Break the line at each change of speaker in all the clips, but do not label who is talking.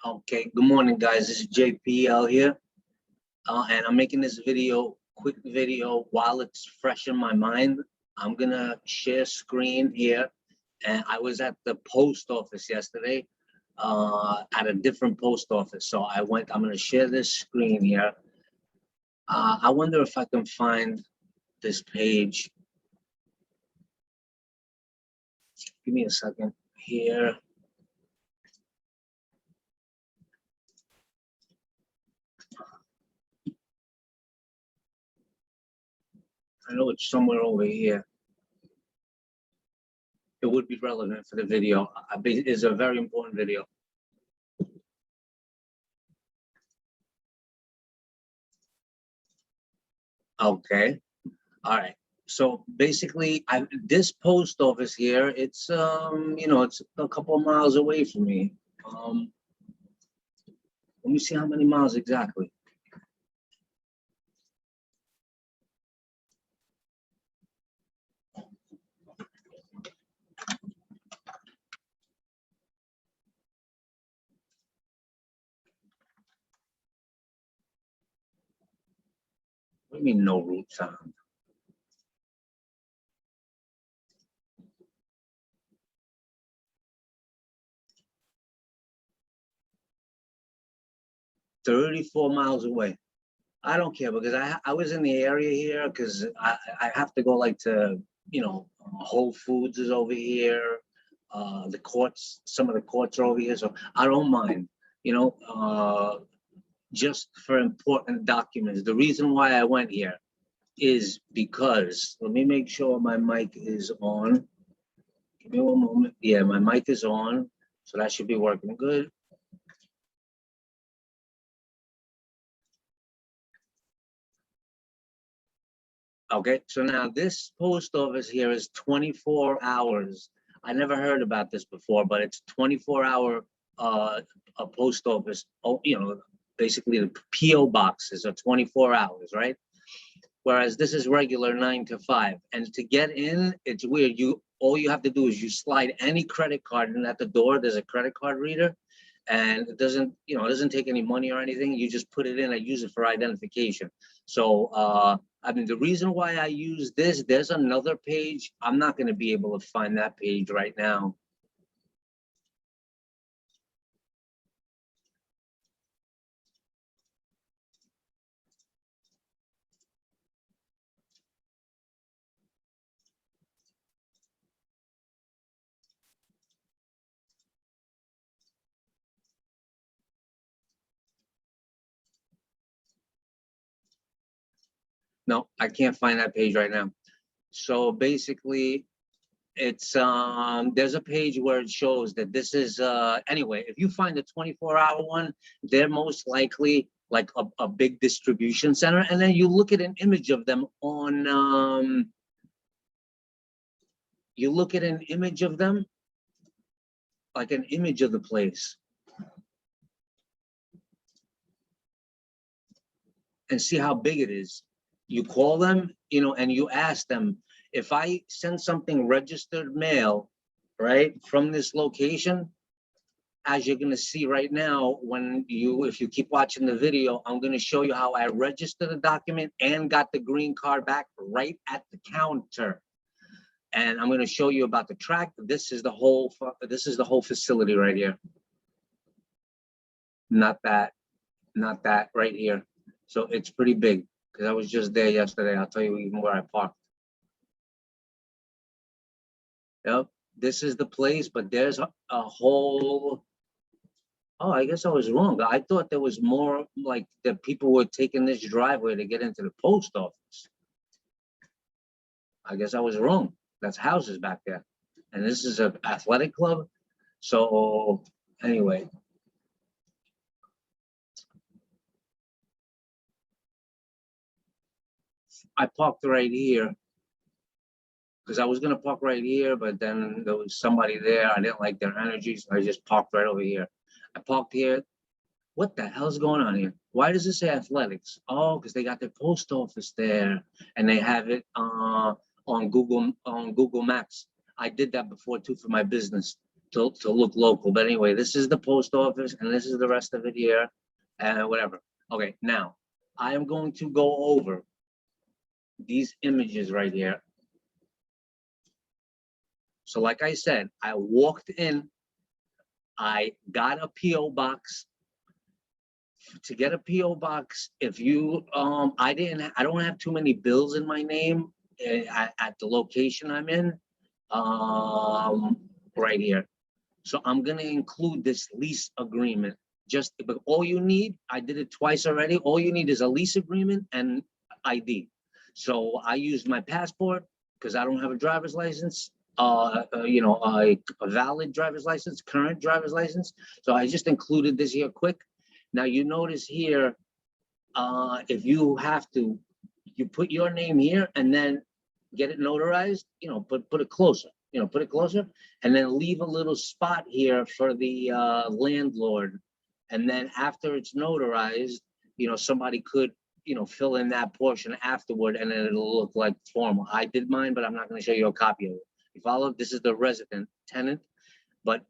Okay, good morning, guys. This is JPL here, and I'm making this quick video while it's fresh in my mind. I'm gonna share screen here, and I was at the post office yesterday, at a different post office. So I'm gonna share this screen here. I wonder if I can find this page. Give me a second here. I know it's somewhere over here. It would be relevant for the video. It's a very important video. Okay, all right. So basically, this post office here, it's it's a couple of miles away from me. Let me see how many miles exactly. What do you mean no route sound? $34 miles away. I don't care because I was in the area here because I have to go like to, Whole Foods is over here. The courts, some of the courts are over here, so I don't mind, just for important documents. The reason why I went here is because, let me make sure my mic is on. Give me one moment. Yeah, my mic is on, so that should be working good. Okay, so now this post office here is 24 hours. I never heard about this before, but it's 24-hour a post office. Oh, basically the PO boxes are 24 hours, right? Whereas this is regular 9 to 5. And to get in, it's weird. All you have to do is you slide any credit card in at the door. There's a credit card reader, and it doesn't take any money or anything. You just put it in and use it for identification. So the reason why I use this, there's another page. I'm not going to be able to find that page right now. No, I can't find that page right now. So basically, it's there's a page where it shows that this is anyway, if you find a 24-hour one, they're most likely like a big distribution center, and then you look at an image of them on you look at an image of them, like an image of the place, and see how big it is. You call them, and you ask them, if I send something registered mail, right, from this location, as you're going to see right now, if you keep watching the video, I'm going to show you how I registered the document and got the green card back right at the counter. And I'm going to show you about the track. This is the whole facility right here. Not that right here. So it's pretty big because I was just there yesterday. I'll tell you even where I parked. Yep, this is the place, but there's a whole. Oh, I guess I was wrong. I thought there was more like that people were taking this driveway to get into the post office. I guess I was wrong. That's houses back there. And this is an athletic club. So anyway. I parked right here because I was going to park right here, but then there was somebody there. I didn't like their energy, so I just parked right over here. I parked here. What the hell's going on here? Why does it say athletics? Oh, because they got their post office there, and they have it on Google Maps. I did that before too for my business. to look local. But anyway, this is the post office and this is the rest of it here and whatever. Okay, now I am going to go over these images right here. So like I said, I walked in, I got a PO box. To get a PO box, if you I don't have too many bills in my name at the location I'm in, right here. So I'm gonna include this lease agreement. Just, but all you need, I did it twice already. All you need is a lease agreement and ID. So I used my passport because I don't have a driver's license. You know, a valid driver's license, current driver's license. So I just included this here quick. Now you notice here, if you have to, you put your name here and then get it notarized, you know, put it closer, you know, put it closer, and then leave a little spot here for the landlord. And then after it's notarized, you know, somebody could, you know, fill in that portion afterward and then it'll look like formal. I did mine, but I'm not going to show you a copy of it. You follow? This is the resident tenant, but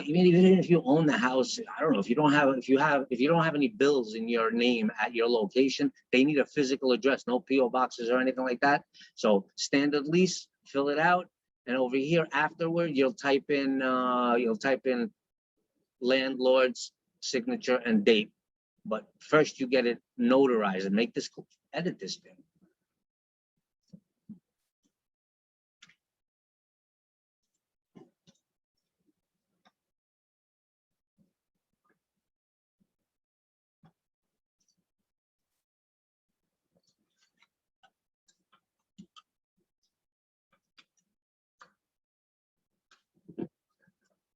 even if you own the house, I don't know, if you don't have any bills in your name at your location, they need a physical address, no PO boxes or anything like that. So standard lease, fill it out, and over here afterward you'll type in landlord's signature and date. But first you get it notarized and make this, edit this thing.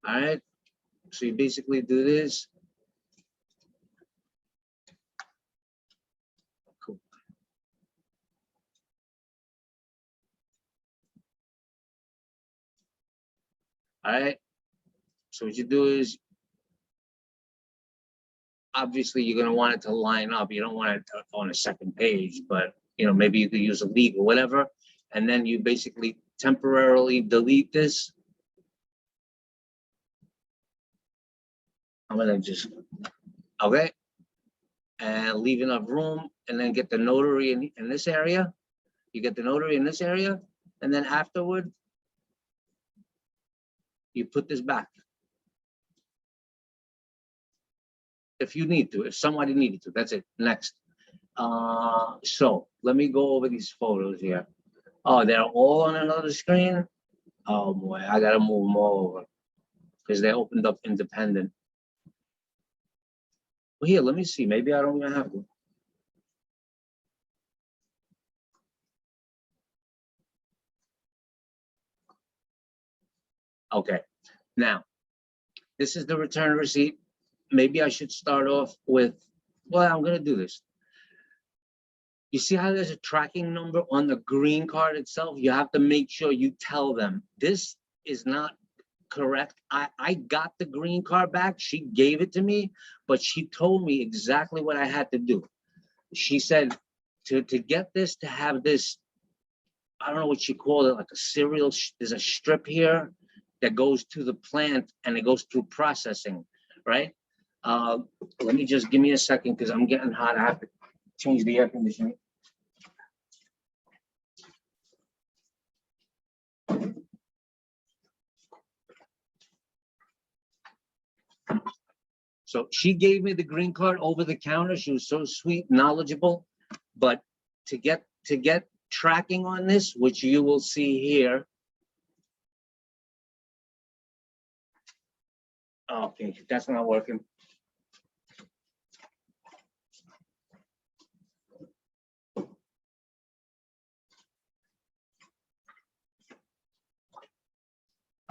All right, so you basically do this. Cool. All right, so what you do is, obviously you're going to want it to line up. You don't want it on a second page, but you know, maybe you could use a legal, whatever. And then you basically temporarily delete this. I'm gonna just, okay, and leave enough room, and then get the notary in this area. You get the notary in this area, and then afterward, you put this back. If you need to, if somebody needed to, that's it. Next. So let me go over these photos here. Oh, they're all on another screen. Oh boy, I gotta move them all over because they opened up independent. Well, here, let me see. Maybe I don't even have to. Okay, now this is the return receipt. Maybe I should start off with, well, I'm gonna do this. You see how there's a tracking number on the green card itself? You have to make sure you tell them this is not correct. I got the green card back. She gave it to me, but she told me exactly what I had to do. She said to get this, to have this, I don't know what she called it, like a serial, there's a strip here that goes to the plant and it goes through processing, right? Let me just, give me a second because I'm getting hot. I have to change the air conditioning. So she gave me the green card over the counter. She was so sweet, knowledgeable. But to get tracking on this, which you will see here. Okay, that's not working.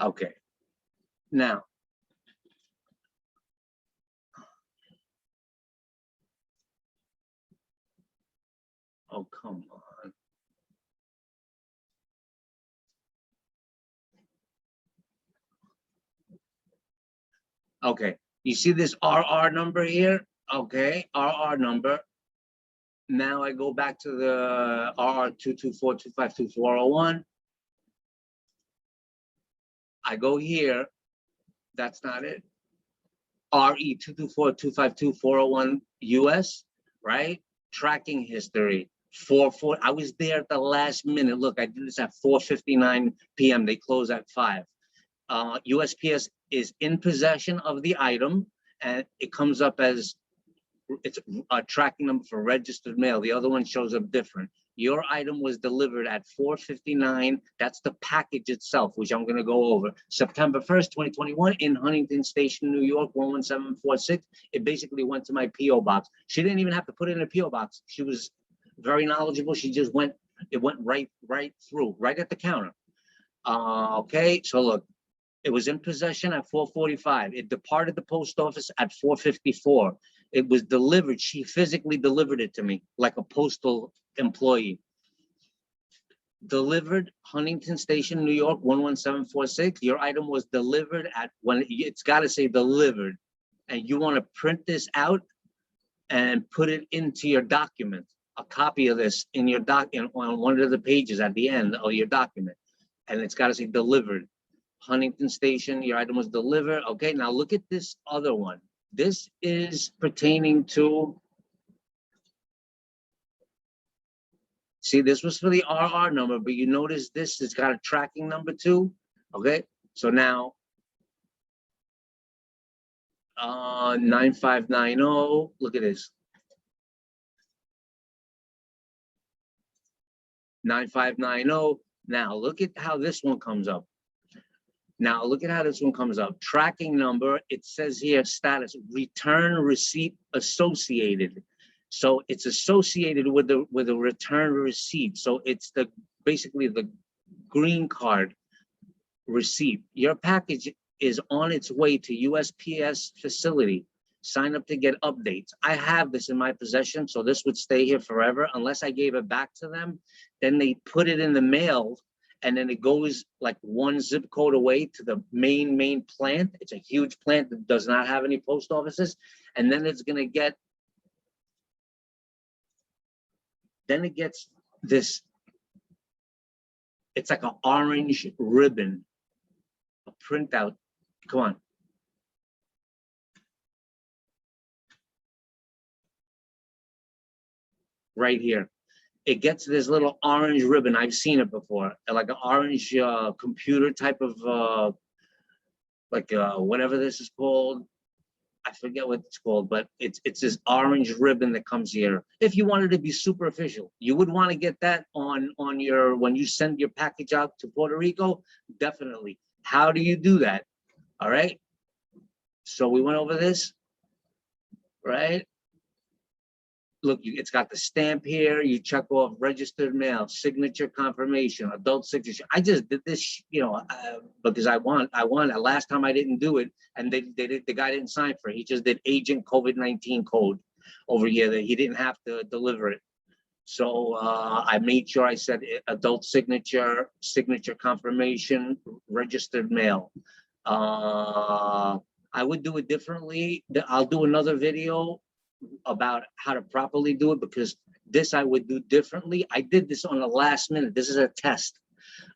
Okay, now. Oh, come on. Okay, you see this RR number here? Okay, RR number. Now I go back to the RR 224252401. I go here That's not it. RE 224-252-401 US, right? Tracking history. 4:4. I was there at the last minute. Look, I did this at 4:59 p.m. They close at 5. USPS is in possession of the item, and it comes up as it's a tracking number for registered mail. The other one shows up different. Your item was delivered at 4:59. That's the package itself, which I'm going to go over. September 1st, 2021, in Huntington Station, New York, 11746. It basically went to my P.O. box. She didn't even have to put it in a P.O. box. She was very knowledgeable. She just went, it went right through, right at the counter. Okay, so look, it was in possession at 4:45. It departed the post office at 4:54. It was delivered. She physically delivered it to me like a postal employee. Delivered, Huntington Station, New York, 11746. Your item was delivered at, when it's got to say delivered, and you want to print this out and put it into your document. A copy of this in your document on one of the pages at the end of your document, and it's got to say delivered. Huntington Station, your item was delivered. Okay, now look at this other one. This is pertaining to, see, this was for the RR number, but you notice this has got a tracking number too. Okay, so now 9590, look at this. 9590. Now look at how this one comes up. Now look at how this one comes up. Tracking number, it says here status, return receipt associated. So it's associated with the return receipt. So it's the basically the green card receipt. Your package is on its way to USPS facility. Sign up to get updates. I have this in my possession, so this would stay here forever unless I gave it back to them. Then they put it in the mail, and then it goes like one zip code away to the main plant. It's a huge plant that does not have any post offices. And then it's gonna get, then it gets this, it's like an orange ribbon, a printout. Come on. Right here. It gets this little orange ribbon. I've seen it before, like an orange computer type of, whatever this is called. I forget what it's called, but it's this orange ribbon that comes here. If you wanted to be super official, you would want to get that on your, when you send your package out to Puerto Rico, definitely. How do you do that? All right. So we went over this, right? Look, it's got the stamp here. You check off registered mail, signature confirmation, adult signature. I just did this, because I want. Last time I didn't do it, and the guy didn't sign for it. He just did agent COVID-19 code over here that he didn't have to deliver it. So I made sure I said adult signature, signature confirmation, registered mail. I would do it differently. I'll do another video about how to properly do it, because this I would do differently. I did this on the last minute. This is a test.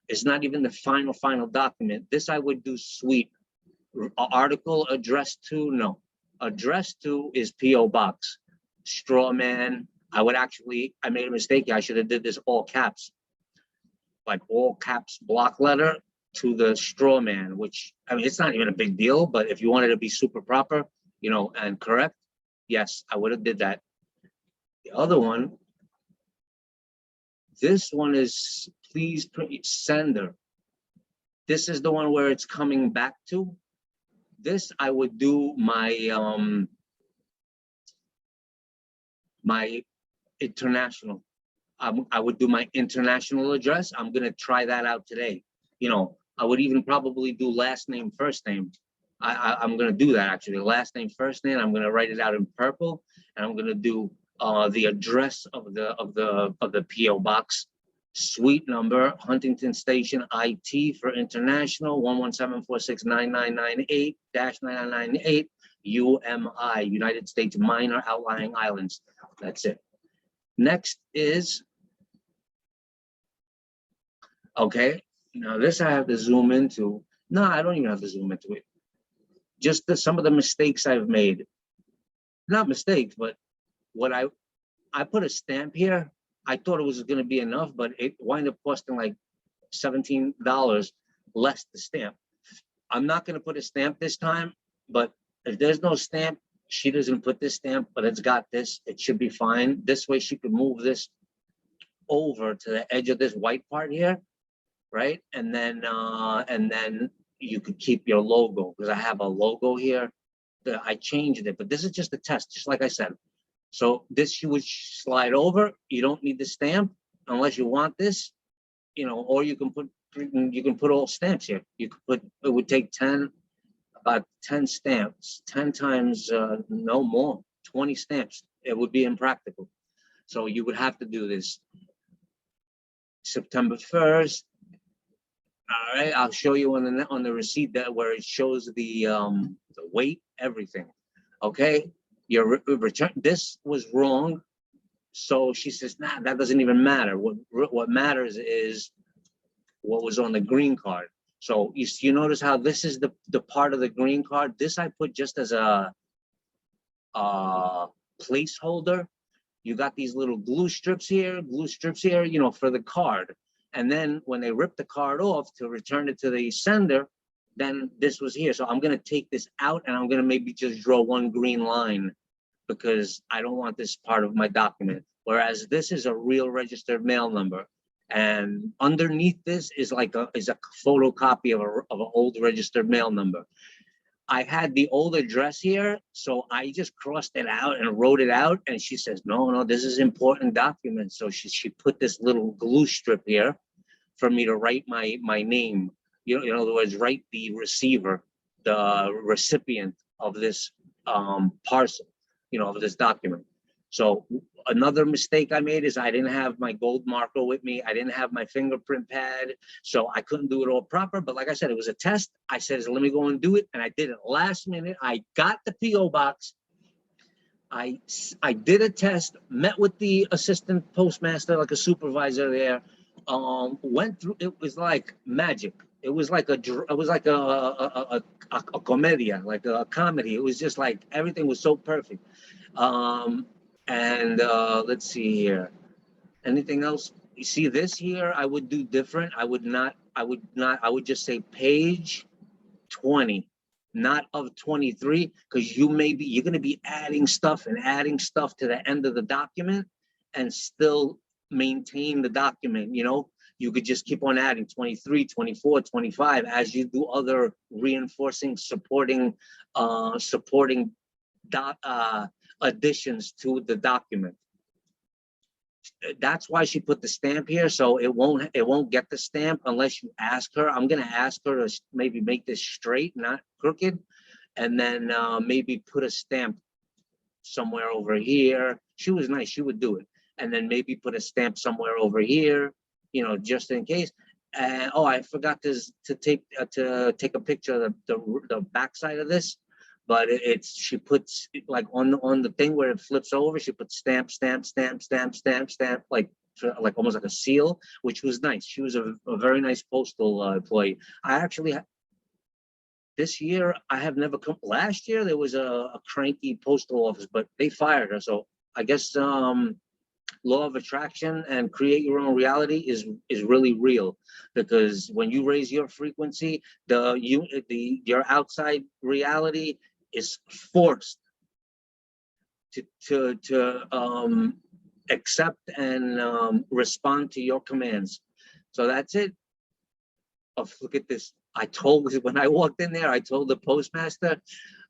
It's not even the final document. This I would do sweep. Article addressed to, no. Addressed to is P.O. Box. Straw man. I made a mistake. I should have did this all caps. Like all caps block letter to the straw man, which, I mean, it's not even a big deal, but if you wanted to be super proper, and correct, yes, I would have did that. The other one, this one is please sender. This is the one where it's coming back to. This I would do my my international. I would do my international address. I'm gonna try that out today. I would even probably do last name, first name. I'm gonna do that actually. Last name, first name. I'm gonna write it out in purple, and I'm gonna do the address of the PO box, suite number, Huntington Station IT for international 117469998-9998 UMI, United States Minor Outlying Islands. That's it. Next is, okay. Now this I have to zoom into. No, I don't even have to zoom into it. just some of the mistakes I've made. Not mistakes, but what I put a stamp here. I thought it was going to be enough, but it wound up costing like $17 less the stamp. I'm not going to put a stamp this time, but if there's no stamp, she doesn't put this stamp, but it's got this, it should be fine. This way she could move this over to the edge of this white part here, right? And then you could keep your logo, because I have a logo here. I changed it, but this is just a test, just like I said. So this you would slide over. You don't need the stamp unless you want this, you know, or you can put all stamps here. You could put, it would take about 10 stamps, 10 times, no more, 20 stamps. It would be impractical. So you would have to do this September 1st. All right, I'll show you on the receipt that where it shows the weight, everything. Okay, your return, this was wrong. So she says, nah, that doesn't even matter. What matters is what was on the green card. So you notice how this is the part of the green card. This I put just as a placeholder. You got these little glue strips here, you know, for the card. And then when they rip the card off to return it to the sender, then this was here. So I'm going to take this out and I'm going to maybe just draw one green line because I don't want this part of my document. Whereas this is a real registered mail number. And underneath this is like a photocopy of an old registered mail number. I had the old address here, so I just crossed it out and wrote it out. And she says, no, this is important document. So she put this little glue strip here for me to write my name. You know, in other words, write the receiver, the recipient of this parcel, you know, of this document. So another mistake I made is I didn't have my gold marker with me. I didn't have my fingerprint pad, so I couldn't do it all proper. But like I said, it was a test. I said, let me go and do it. And I did it last minute. I got the P.O. box. I did a test, met with the assistant postmaster, like a supervisor there, went through, it was like magic. It was like a comedia, like a comedy. It was just like, everything was so perfect. Let's see here. Anything else? You see this here, I would do different. I would just say page 20, not of 23, because you're going to be adding stuff to the end of the document and still maintain the document. You know, you could just keep on adding 23, 24, 25 as you do other reinforcing, supporting additions to the document. That's why she put the stamp here, so it won't get the stamp unless you ask her. I'm gonna ask her to maybe make this straight, not crooked, and then maybe put a stamp somewhere over here. She was nice, she would do it. And then maybe put a stamp somewhere over here, you know, just in case. And oh, I forgot to take a picture of the back side of this. But she puts like on the thing where it flips over, she puts stamp, like almost like a seal, which was nice. She was a very nice postal employee. I actually, this year, I have never come. Last year there was a cranky postal office, but they fired her. So I guess law of attraction and create your own reality is really real, because when you raise your frequency, your outside reality is forced to accept and respond to your commands. So that's it. Oh, look at this. When I walked in there, I told the postmaster,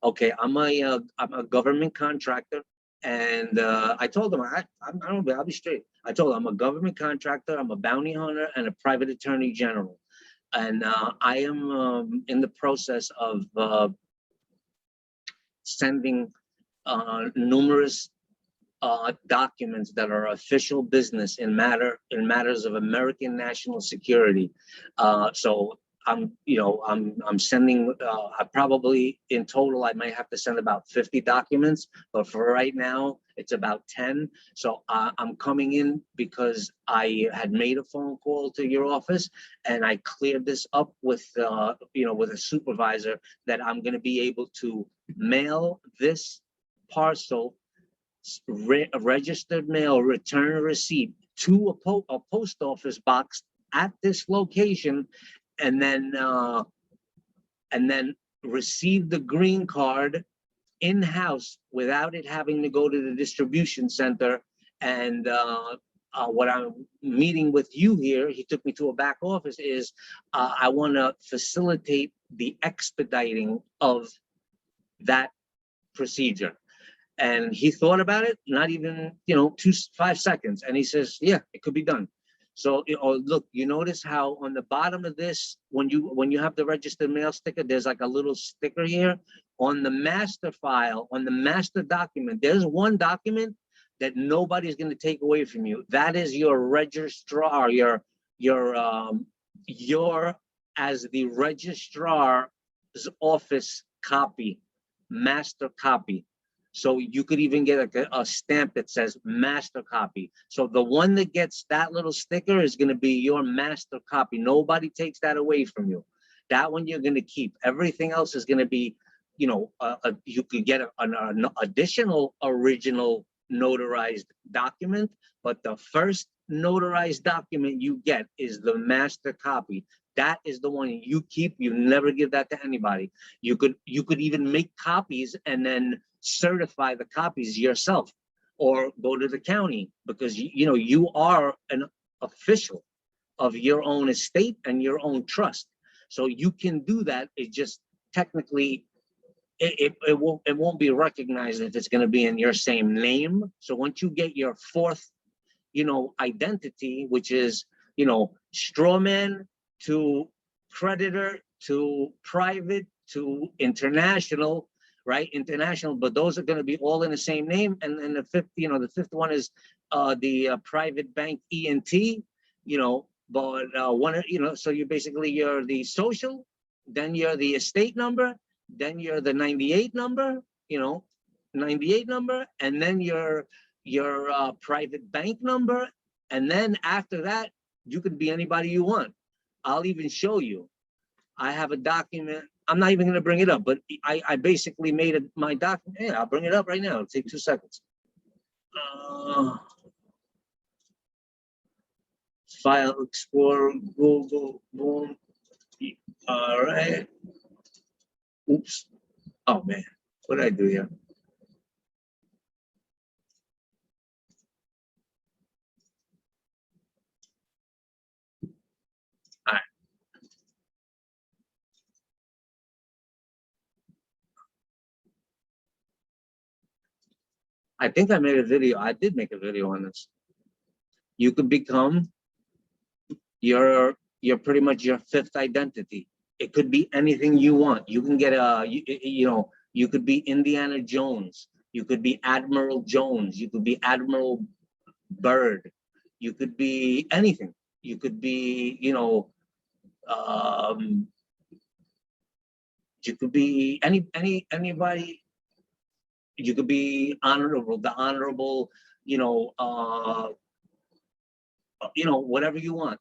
okay, I'm a government contractor. And I told him, I'll be straight. I told him I'm a government contractor, I'm a bounty hunter, and a private attorney general. And I am in the process of sending numerous documents that are official business in matters of American national security. So I'm sending, I probably in total, I might have to send about 50 documents, but for right now, It's about 10. So I'm coming in because I had made a phone call to your office, and I cleared this up with, with a supervisor, that I'm going to be able to mail this parcel, registered mail, return receipt, to a post office box at this location, and then receive the green card in-house without it having to go to the distribution center. And what I'm meeting with you here, he took me to a back office, is I want to facilitate the expediting of that procedure. And he thought about it, not even, 5 seconds. And he says, yeah, it could be done. So, look, you notice how on the bottom of this, when you have the registered mail sticker, there's like a little sticker here on the master file, on the master document. There's one document that nobody's going to take away from you. That is your registrar, your as the registrar's office copy, master copy. So you could even get a stamp that says master copy. So the one that gets that little sticker is going to be your master copy. Nobody takes that away from you. That one you're going to keep. Everything else is going to be, you could get an additional original notarized document, but the first notarized document you get is the master copy. That is the one you keep. You never give that to anybody. You could even make copies and then certify the copies yourself, or go to the county, because you are an official of your own estate and your own trust. So you can do that. It just technically it won't be recognized if it's going to be in your same name. So once you get your fourth identity, which is straw man to creditor to private to international, right? International, but those are going to be all in the same name. And then the fifth one is the private bank ENT, but so you're the social, then you're the estate number, then you're the 98 number, 98 number, and then your private bank number. And then after that, you can be anybody you want. I'll even show you. I have a document. I'm not even going to bring it up, but I basically made my document. Yeah, I'll bring it up right now. It'll take 2 seconds. File Explorer, Google, boom. All right. Oops. Oh man, what did I do here? All right. I think I made a video. I did make a video on this. You could become your pretty much your fifth identity. It could be anything you want. You can get you could be Indiana Jones. You could be Admiral Jones. You could be Admiral Byrd. You could be anything. You could be, you could be anybody. You could be honorable, the honorable, whatever you want.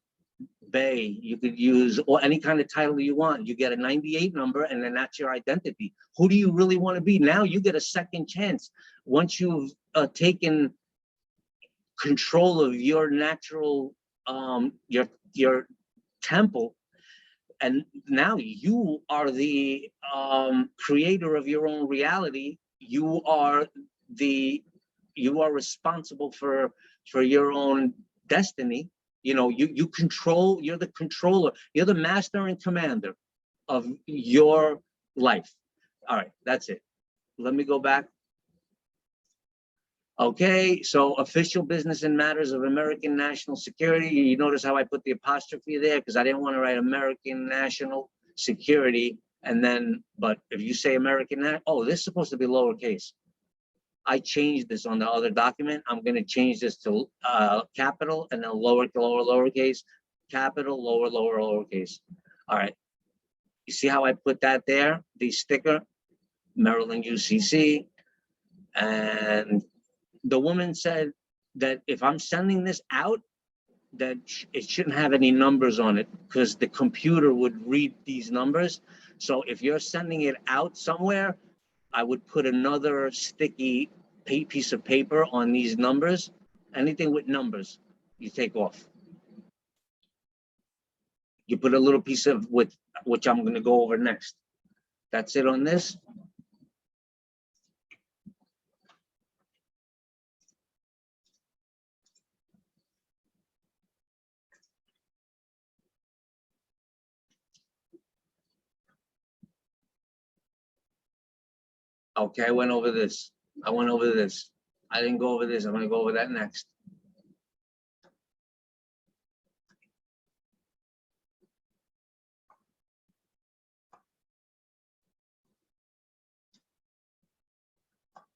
Bay, you could use, or any kind of title you want. You get a 98 number, and then that's your identity. Who do you really want to be? Now you get a second chance. Once you've taken control of your natural, your temple, and now you are the creator of your own reality. You are responsible for your own destiny. You control. You're the controller. You're the master and commander of your life. All right, that's it. Let me go back. Okay, so official business and matters of American national security. You notice how I put the apostrophe there, because I didn't want to write American national security. And then, but if you say American, oh, this is supposed to be lowercase. I changed this on the other document. I'm going to change this to capital, and then lowercase, capital, lowercase. All right. You see how I put that there? The sticker, Maryland UCC, and the woman said that if I'm sending this out, that it shouldn't have any numbers on it because the computer would read these numbers. So if you're sending it out somewhere, I would put another sticky piece of paper on these numbers. Anything with numbers, you take off. You put a little piece of with which I'm going to go over next. That's it on this. Okay, I went over this. I went over this. I didn't go over this. I'm going to go over that next.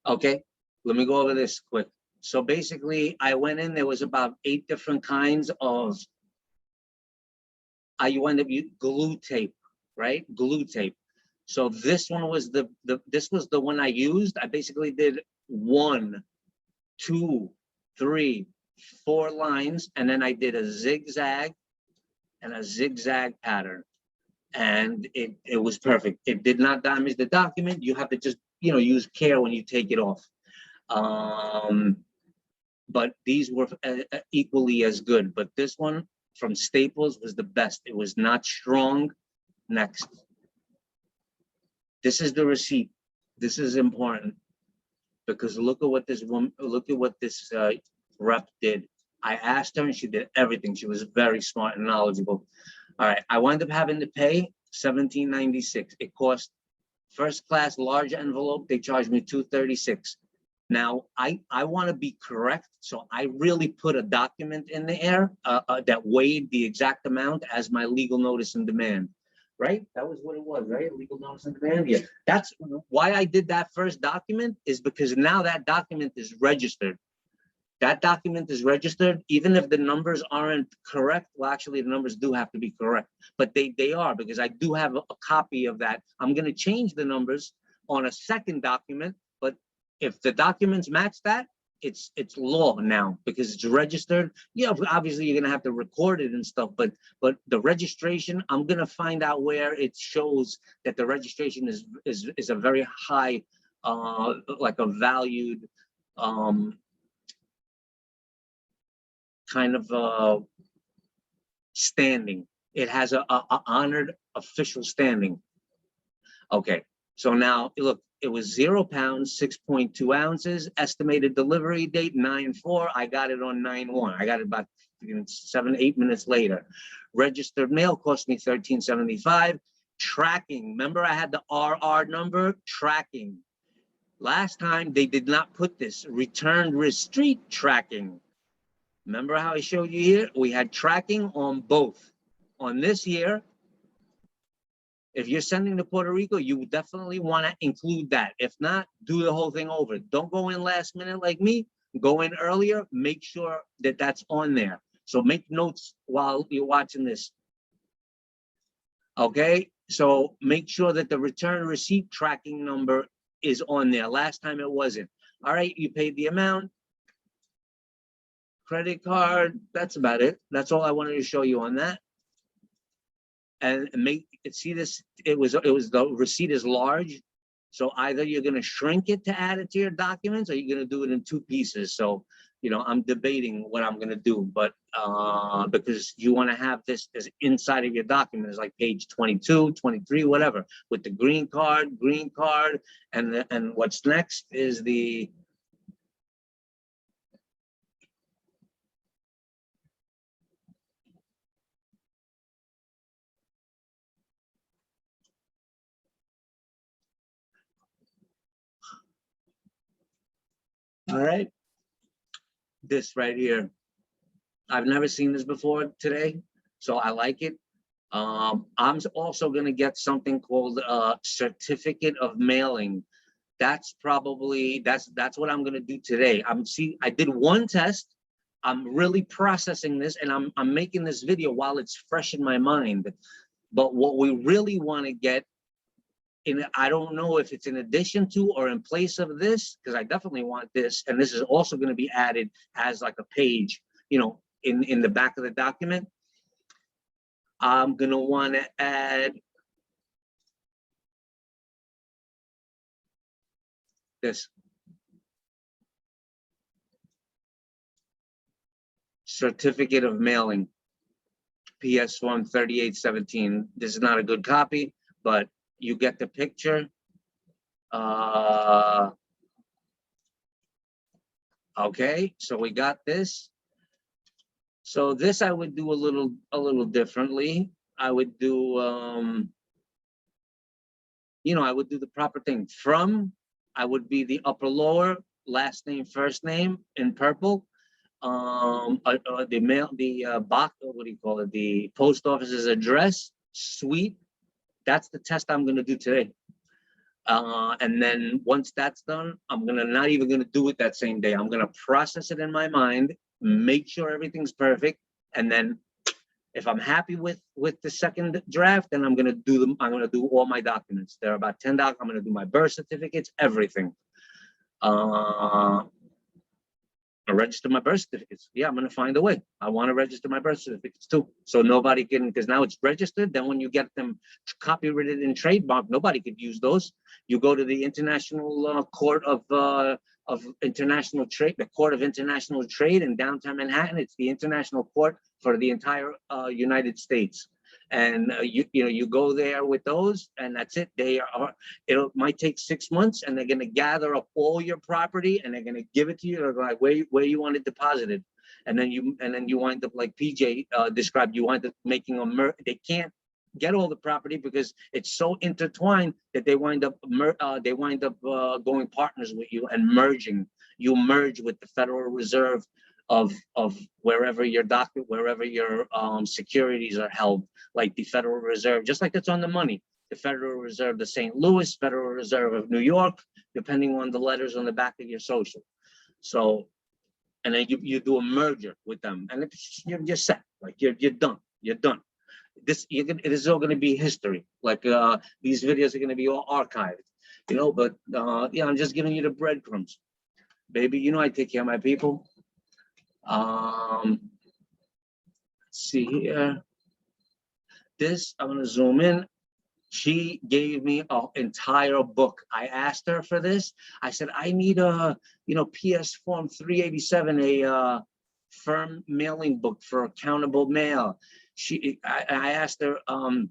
Okay, let me go over this quick. So basically, I went in, there was about 8 different kinds of, you wind up using glue tape, right? Glue tape. So this one was this was the one I used. I basically did 1, 2, 3, 4 lines, and then I did a zigzag and a zigzag pattern. And it was perfect. It did not damage the document. You have to just, use care when you take it off. But these were equally as good. But this one from Staples was the best. It was not strong. Next. This is the receipt. This is important because look at what this woman, look at what this rep did. I asked her and she did everything. She was very smart and knowledgeable. All right, I wound up having to pay $17.96. It cost first class large envelope. They charged me $2.36. Now I want to be correct, so I really put a document in the air that weighed the exact amount as my legal notice and demand. Right? That was what it was, right? Legal notice and demand. Yeah. That's why I did that first document, is because now that document is registered. That document is registered, even if the numbers aren't correct. Well, actually, the numbers do have to be correct, but they are, because I do have a copy of that. I'm going to change the numbers on a second document, but if the documents match that, it's law now because it's registered. Yeah, obviously you're going to have to record it and stuff, but the registration, I'm going to find out where it shows that the registration is a very high, like a valued, kind of standing. It has a honored official standing. Okay, so now look, it was 0 pounds, 6.2 ounces, estimated delivery date 9/4. I got it on 9/1. I got it about 7-8 minutes later. Registered mail cost me $13.75. Tracking, remember I had the RR number, tracking. Last time they did not put this, returned receipt tracking. Remember how I showed you here? We had tracking on both. On this here, if you're sending to Puerto Rico, you definitely want to include that. If not, do the whole thing over. Don't go in last minute like me. Go in earlier. Make sure that that's on there. So make notes while you're watching this. Okay? So make sure that the return receipt tracking number is on there. Last time it wasn't. All right, you paid the amount. Credit card, that's about it. That's all I wanted to show you on that. And make it, see this, it was the receipt is large. So either you're going to shrink it to add it to your documents, or you're going to do it in 2 pieces. So, I'm debating what I'm going to do, but because you want to have this as inside of your document, is like page 22, 23, whatever, with the green card, and what's next is the, all right, this right here. I've never seen this before today, so I like it. I'm also going to get something called a certificate of mailing. That's probably, that's what I'm going to do today. I did one test. I'm really processing this, and I'm making this video while it's fresh in my mind. But what we really want to get I don't know if it's in addition to or in place of this, because I definitely want this, and this is also going to be added as like a page, you know, in the back of the document. I'm going to want to add this. Certificate of mailing, PS form 3817. This is not a good copy, but you get the picture. Okay, so we got this. So this I would do a little differently. I would do, you know, I would do the proper thing. From, I would be the upper lower, last name, first name in purple. The mail, the box, what do you call it? The post office's address, suite. That's the test I'm going to do today. And then once that's done, I'm not even gonna do it that same day. I'm gonna process it in my mind, make sure everything's perfect, and then if I'm happy with the second draft, then I'm gonna do all my documents. There are about 10 documents. I'm gonna do my birth certificates, everything. I register my birth certificates. Yeah, I'm gonna find a way. I want to register my birth certificates too, so nobody can, because now it's registered. Then when you get them copyrighted and trademarked, nobody could use those. You go to the International Court of International Trade, the Court of International Trade in downtown Manhattan. It's the international court for the entire United States. And you go there with those, and that's it. It might take 6 months, and they're going to gather up all your property, and they're going to give it to you. They're like, where you want it deposited, and then you wind up like PJ described. You wind up making they can't get all the property because it's so intertwined that they wind up going partners with you and merging. You merge with the Federal Reserve of wherever your securities are held, like the Federal Reserve, just like it's on the money, the Federal Reserve, the St. Louis, Federal Reserve of New York, depending on the letters on the back of your social. So, and then you do a merger with them, and you're set. Like you're done. You're done. This is all going to be history. Like these videos are going to be all archived, you know. But yeah, I'm just giving you the breadcrumbs, baby. You know I take care of my people. Let's see here. This, I'm gonna zoom in. She gave me an entire book. I asked her for this. I said, I need a, PS form 387, a firm mailing book for accountable mail. I asked her, I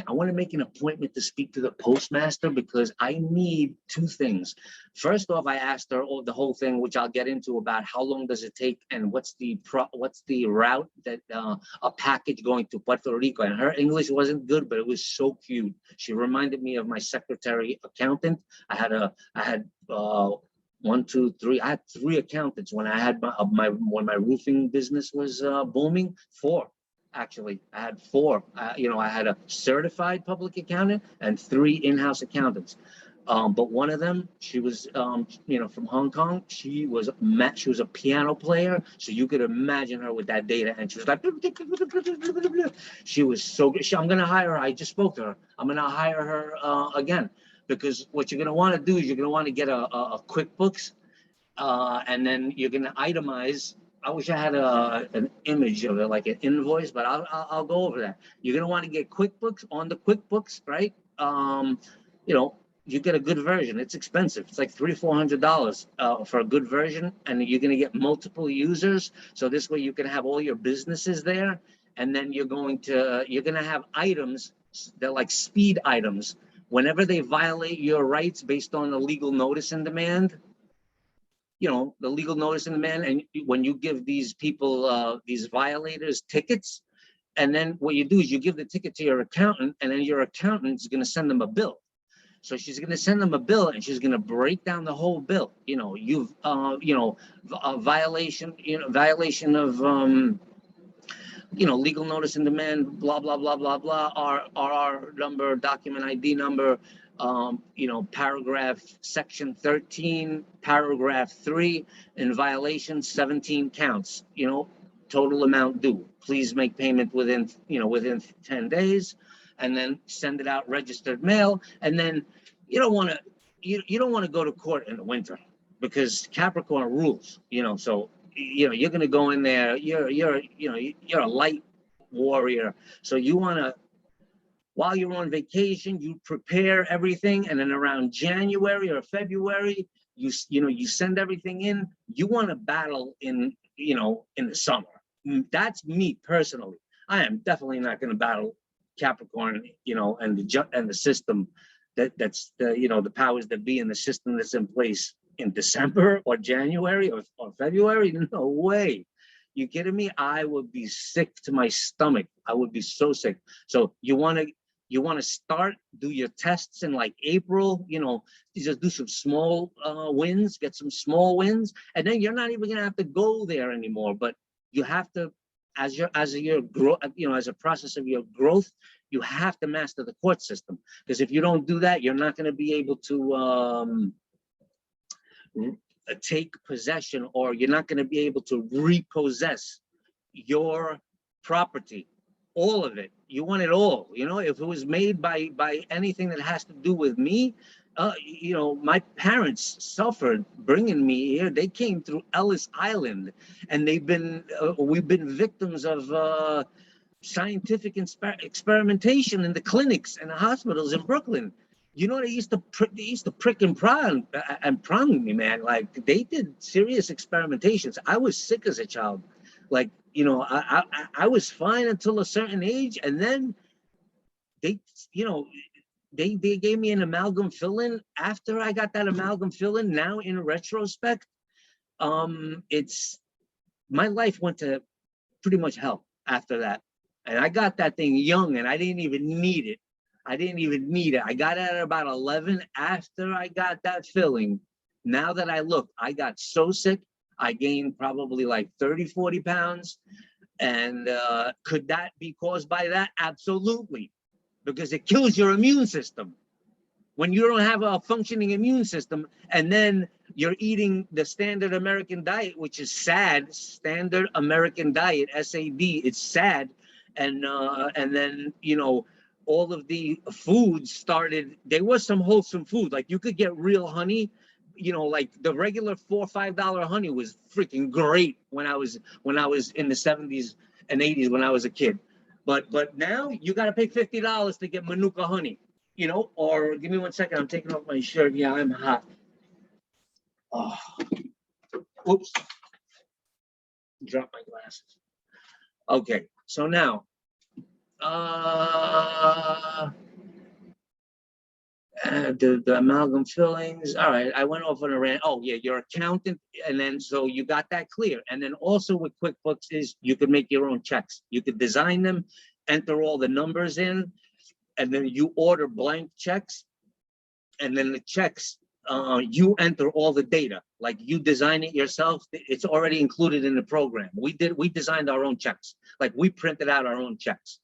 want to make an appointment to speak to the postmaster because I need two things. First off, I asked her the whole thing, which I'll get into, about how long does it take and what's the route that a package going to Puerto Rico. And her English wasn't good, but it was so cute. She reminded me of my secretary accountant. I had 1, 2, 3. I had 3 accountants when I had when my roofing business was booming. 4. Actually, I had 4. I had a certified public accountant and 3 in-house accountants. But one of them, she was, from Hong Kong. She was a piano player, so you could imagine her with that data. And she was like, she was so good. I'm gonna hire her. I just spoke to her. I'm gonna hire her again, because what you're gonna want to do is you're gonna want to get a QuickBooks, and then you're gonna itemize. I wish I had an image of it, like an invoice, but I'll go over that. You're gonna want to get QuickBooks. On the QuickBooks, right? You get a good version. It's expensive. It's like $300-400 for a good version, and you're gonna get multiple users. So this way you can have all your businesses there, and then you're gonna have items. They're like speed items. Whenever they violate your rights based on the legal notice and demand, the legal notice and demand, and when you give these people, these violators, tickets, and then what you do is you give the ticket to your accountant, and then your accountant is going to send them a bill. So she's going to send them a bill, and she's going to break down the whole bill. A violation of, legal notice and demand, blah, blah, blah, blah, blah, RR number, document ID number, paragraph section 13, paragraph 3, in violation 17 counts, total amount due. Please make payment within 10 days. and then send it out registered mail. And then you don't want to you don't want to go to court in the winter because Capricorn rules, so you're going to go in there, you're a light warrior, so you want to, while you're on vacation, you prepare everything, and then around January or February, you send everything in. You want to battle in the summer. That's me personally. I am definitely not going to battle Capricorn, and the system that's the powers that be in the system that's in place in December or January or February. No way. You kidding me? I would be sick to my stomach. I would be so sick. So you want to do your tests in like April, you just do some small wins, get some small wins, and then you're not even going to have to go there anymore. But you have to, as your growth, as a process of your growth, you have to master the court system, because if you don't do that, you're not going to be able to take possession, or you're not going to be able to repossess your property, all of it. You want it all. If it was made by anything that has to do with me, my parents suffered bringing me here. They came through Ellis Island, and we've been victims of scientific experimentation in the clinics and the hospitals in Brooklyn. They used to prick and prong me, man. Like, they did serious experimentations. I was sick as a child. Like, I was fine until a certain age, and then they gave me an amalgam fill-in. After I got that amalgam fill-in, now in retrospect, it's my life went to pretty much hell after that. And I got that thing young, and I didn't even need it. I got it at about 11 after I got that filling. Now that I look, I got so sick. I gained probably like 30, 40 pounds. And could that be caused by that? Absolutely. Because it kills your immune system. When you don't have a functioning immune system, and then you're eating the standard American diet, which is sad, standard American diet, SAD, it's sad. And then, all of the foods started, there was some wholesome food. Like, you could get real honey, like the regular $4 or $5 honey was freaking great when I was in the 70s and 80s when I was a kid. But now you got to pay $50 to get Manuka honey, or give me 1 second. I'm taking off my shirt. Yeah, I'm hot. Oh, oops. Drop my glasses. Okay, so now, the amalgam fillings. All right, I went off on a rant. Oh yeah, your accountant, and then so you got that clear. And then also with QuickBooks is you could make your own checks. You could design them, enter all the numbers in, and then you order blank checks, and then the checks, you enter all the data. Like, you design it yourself. It's already included in the program. We designed our own checks. Like, we printed out our own checks.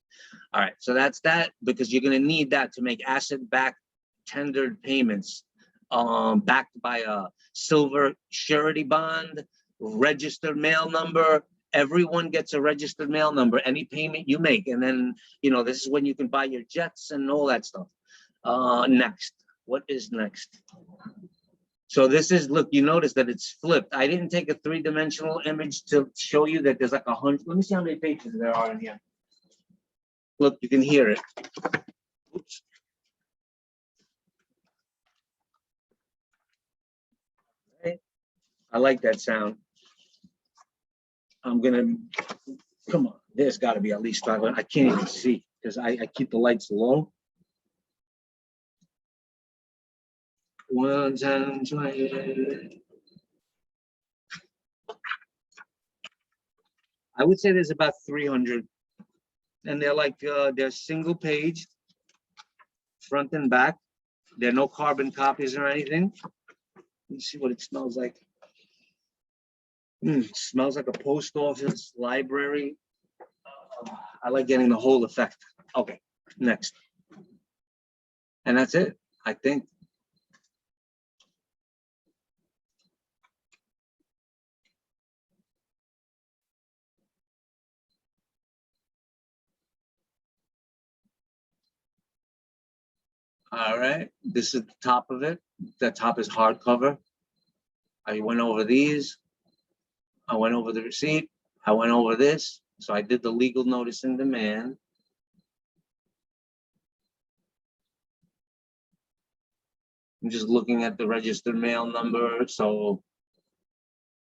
All right, so that's that, because you're going to need that to make asset-backed tendered payments, backed by a silver surety bond, registered mail number. Everyone gets a registered mail number, any payment you make. And then, this is when you can buy your jets and all that stuff. Next, what is next? So this is, look, you notice that it's flipped. I didn't take a 3-dimensional image to show you that there's like 100. Let me see how many pages there are in here. Look, you can hear it. Oops. I like that sound. I'm gonna, come on, there's gotta be at least 500. I can't even see because I keep the lights low. 110, 20. I would say there's about 300. And they're like, they're single page, front and back. There are no carbon copies or anything. Let me see what it smells like. It smells like a post office, library. I like getting the whole effect. Okay, next. And that's it, I think. All right, this is the top of it. The top is hardcover. I went over these. I went over the receipt. I went over this. So I did the legal notice in demand. I'm just looking at the registered mail number. So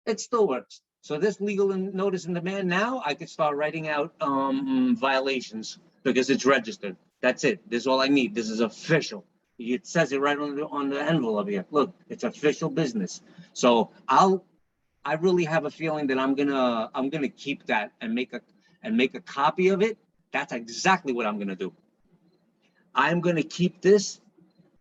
it still works. So this legal notice in demand, now I could start writing out violations because it's registered. That's it. This is all I need. This is official. It says it right on the envelope here. Look, it's official business. So I really have a feeling that I'm gonna keep that and make a copy of it. That's exactly what I'm gonna do. I'm gonna keep this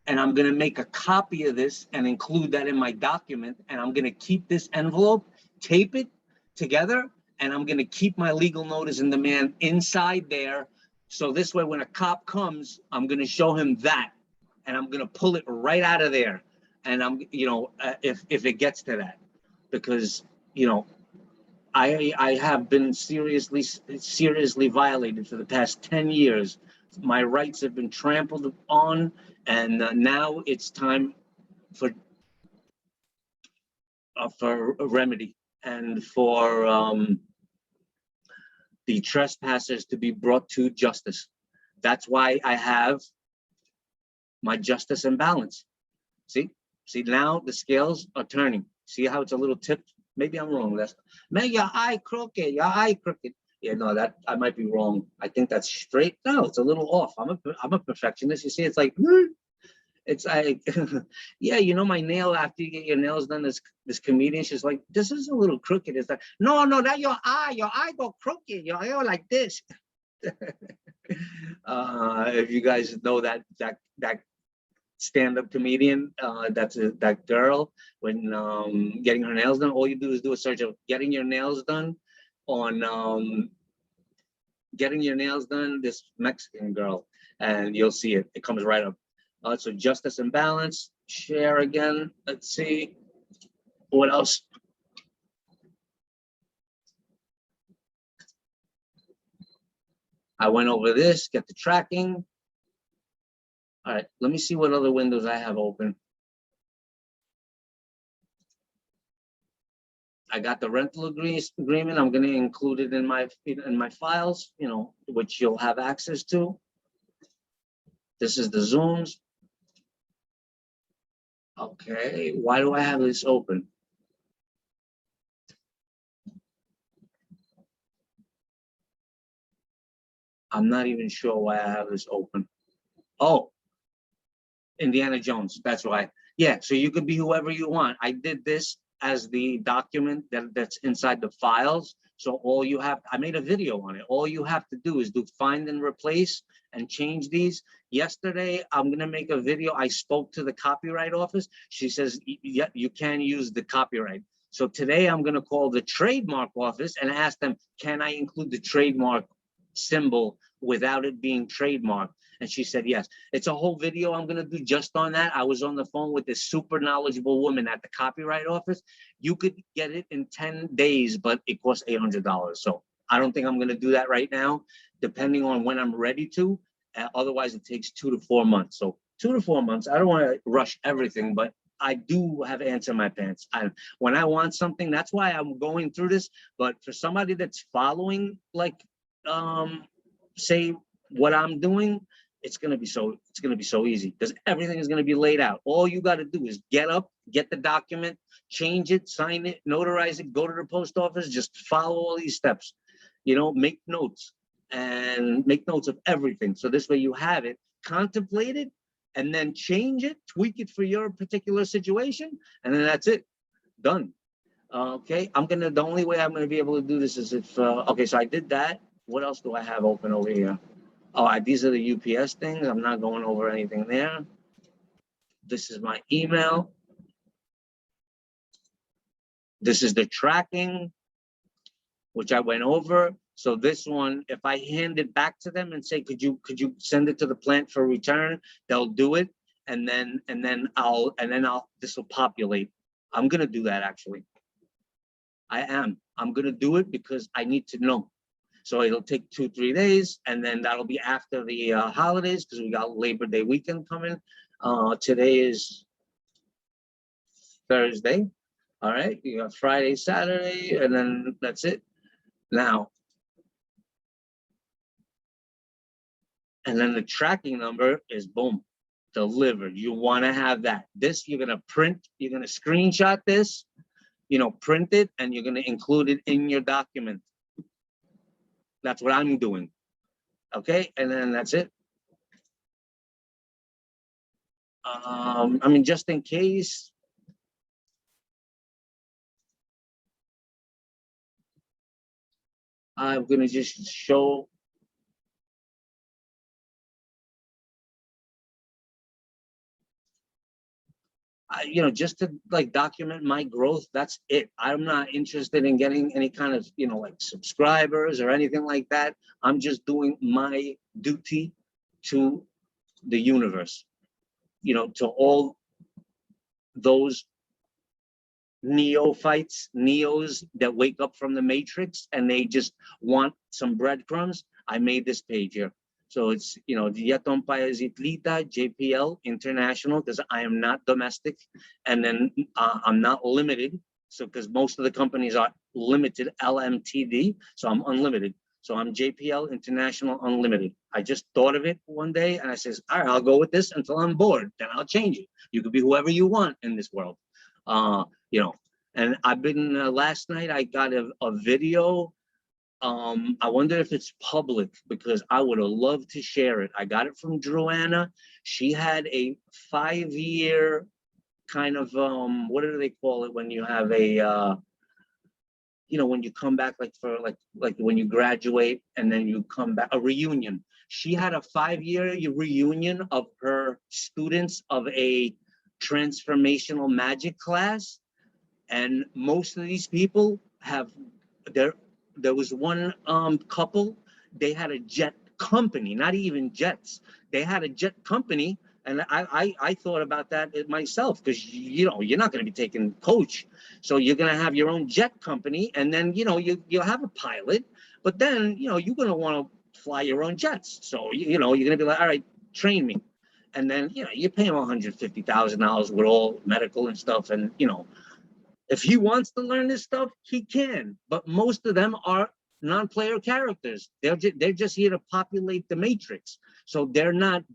and I'm gonna make a copy of this and include that in my document. And I'm gonna keep this envelope, tape it together, and I'm gonna keep my legal notice in demand inside there. So this way, when a cop comes, I'm gonna show him that, and I'm gonna pull it right out of there. And I'm, if it gets to that, because I have been seriously violated for the past 10 years. My rights have been trampled on, and now it's time for a remedy and for the trespassers to be brought to justice. That's why I have my justice and balance. See now the scales are turning. See how it's a little tipped? Maybe I'm wrong. That's, man, your eye crooked, your eye crooked. Yeah, no, that I might be wrong. I think that's straight. No, it's a little off. I'm a perfectionist. You see, it's like, it's like, yeah, my nail after you get your nails done, this comedian, she's like, this is a little crooked. It's like, no, that your eye go crooked. Your eye like this. If you guys know that stand-up comedian, that girl, when getting her nails done, all you do is do a search of getting your nails done on getting your nails done, this Mexican girl, and you'll see it. It comes right up. So justice and balance, share again. Let's see what else. I went over this, get the tracking. All right, let me see what other windows I have open. I got the rental agreement. I'm going to include it in my files, which you'll have access to. This is the Zooms. Okay, why do I have this open? I'm not even sure why I have this open. Oh, Indiana Jones, that's why. Yeah, so you could be whoever you want. I did this as the document that's inside the files. So I made a video on it. All you have to do is do find and replace and change these. Yesterday, I'm gonna make a video. I spoke to the copyright office. She says, yeah, you can use the copyright. So today I'm gonna call the trademark office and ask them, can I include the trademark symbol without it being trademarked? And she said, yes. It's a whole video I'm going to do just on that. I was on the phone with this super knowledgeable woman at the copyright office. You could get it in 10 days, but it costs $800. So I don't think I'm going to do that right now, depending on when I'm ready to. Otherwise, it takes 2 to 4 months. So 2 to 4 months. I don't want to rush everything, but I do have ants in my pants. When I want something, that's why I'm going through this. But for somebody that's following, like, say what I'm doing, it's gonna be so easy because everything is gonna be laid out. All you got to do is get up, get the document, change it, sign it, notarize it, go to the post office, just follow all these steps. Make notes of everything. So this way you have it, contemplate it, and then change it, tweak it for your particular situation, and then that's it, done. Okay, the only way I'm gonna be able to do this is if, okay, so I did that. What else do I have open over here? Oh, these are the UPS things. I'm not going over anything there. This is my email. This is the tracking, which I went over. So this one, if I hand it back to them and say, could you send it to the plant for return? They'll do it, and then this will populate. I'm gonna do that actually. I'm gonna do it because I need to know. So it'll take 2-3 days, and then that'll be after the holidays, because we got Labor Day weekend coming. Today is Thursday. All right, you got Friday, Saturday, and then that's it. Now, and then the tracking number is boom, delivered. You want to have that. This you're gonna print, you're gonna screenshot this, print it, and you're gonna include it in your document. That's what I'm doing. Okay, and then that's it. I mean, just in case. I'm gonna just show. Just to like document my growth. That's it. I'm not interested in getting any kind of, like subscribers or anything like that. I'm just doing my duty to the universe, to all those neos that wake up from the matrix and they just want some breadcrumbs. I made this page here. So it's, Dietón Payazitlita, JPL International, because I am not domestic. And then I'm not limited. So, because most of the companies are limited, LMTD. So I'm unlimited. So I'm JPL International Unlimited. I just thought of it one day and I says, all right, I'll go with this until I'm bored. Then I'll change it. You could be whoever you want in this world. And I've been, last night I got a video. I wonder if it's public, because I would have loved to share it. I got it from Druanna. She had a 5-year kind of, what do they call it when you have a, when you come back, like for like when you graduate and then you come back, a reunion. She had a 5-year reunion of her students of a transformational magic class. And most of these people have there was one couple, they had a jet company, not even jets. They had a jet company. And I thought about that myself, because, you're not going to be taking coach. So you're going to have your own jet company. And then, you'll have a pilot. But then, you're going to want to fly your own jets. So, you're going to be like, all right, train me. And then, you pay him $150,000 with all medical and stuff. And, if he wants to learn this stuff, he can. But most of them are non-player characters. They're just here to populate the matrix. So they're not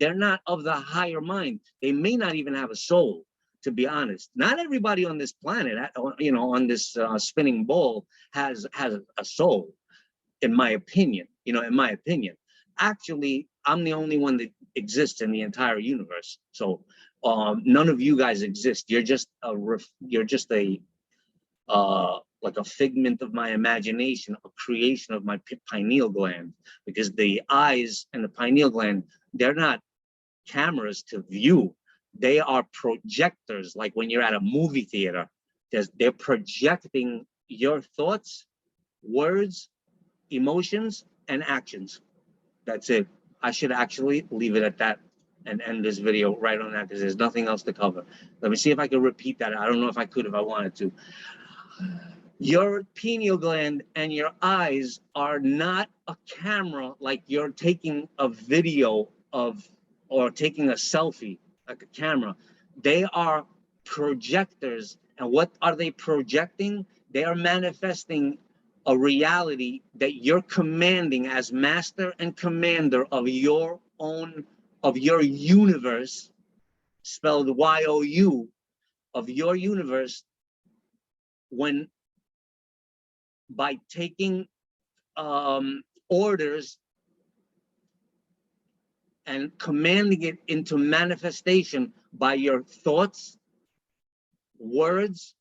of the higher mind. They may not even have a soul, to be honest. Not everybody on this planet, on this spinning ball has a soul, in my opinion. Actually, I'm the only one that exists in the entire universe. So none of you guys exist. You're just a like a figment of my imagination, a creation of my pineal gland, because the eyes and the pineal gland, they're not cameras to view. They are projectors. Like when you're at a movie theater, they're projecting your thoughts, words, emotions, and actions. That's it. I should actually leave it at that and end this video right on that, because there's nothing else to cover. Let me see if I can repeat that. I don't know if I could if I wanted to. Your pineal gland and your eyes are not a camera, like you're taking a video of or taking a selfie like a camera. They are projectors. And what are they projecting? They are manifesting a reality that you're commanding as master and commander of your universe, spelled Y-O-U, of your universe, when by taking orders and commanding it into manifestation by your thoughts, words,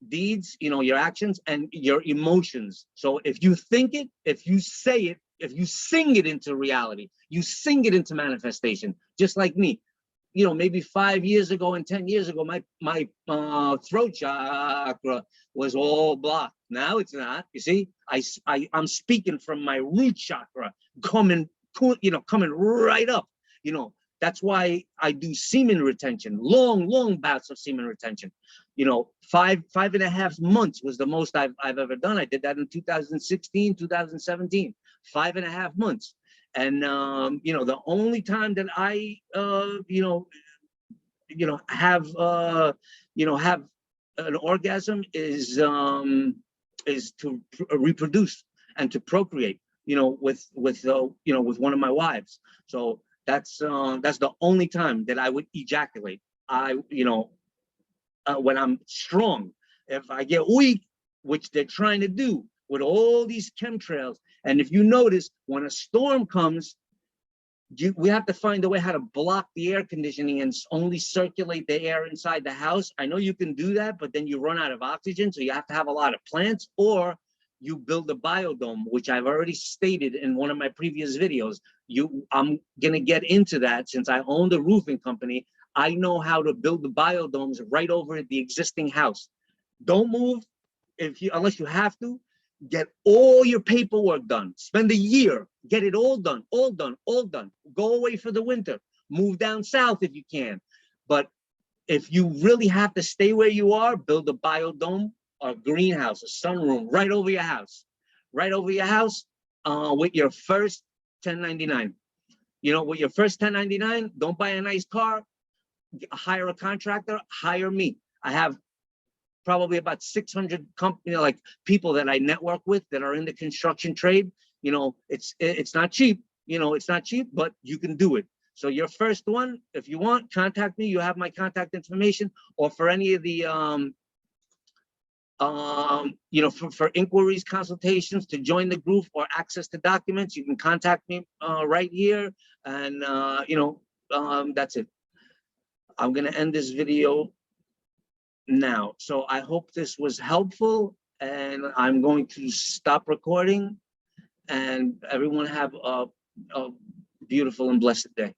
deeds, your actions and your emotions. So if you think it, if you say it, if you sing it into reality, you sing it into manifestation, just like me. Maybe 5 years ago and 10 years ago, my throat chakra was all blocked. Now it's not. You see, I'm speaking from my root chakra, coming right up. That's why I do semen retention, long bouts of semen retention. You know, 5.5 months was the most I've ever done. I did that in 2016, 2017, 5.5 months. And you know, the only time that I have have an orgasm is to reproduce and to procreate, with one of my wives. So that's the only time that I would ejaculate. When I'm strong. If I get weak, which they're trying to do with all these chemtrails, and if you notice, when a storm comes, we have to find a way how to block the air conditioning and only circulate the air inside the house. I know you can do that, but then you run out of oxygen, so you have to have a lot of plants, or you build a biodome, which I've already stated in one of my previous videos. I'm gonna get into that since I own the roofing company. I know how to build the biodomes right over the existing house. Don't move unless you have to. Get all your paperwork done. Spend a year, get it all done, all done, all done. Go away for the winter. Move down south if you can. But if you really have to stay where you are, build a biodome, a greenhouse, a sunroom right over your house. Right over your house with your first 1099. With your first 1099, don't buy a nice car, hire a contractor, hire me. I have probably about 600 people that I network with that are in the construction trade. It's not cheap. It's not cheap, but you can do it. So your first one, if you want, contact me. You have my contact information, or for any of the for inquiries, consultations, to join the group or access to documents, you can contact me right here. And that's it. I'm gonna end this video now. So I hope this was helpful, and I'm going to stop recording, and everyone have a beautiful and blessed day.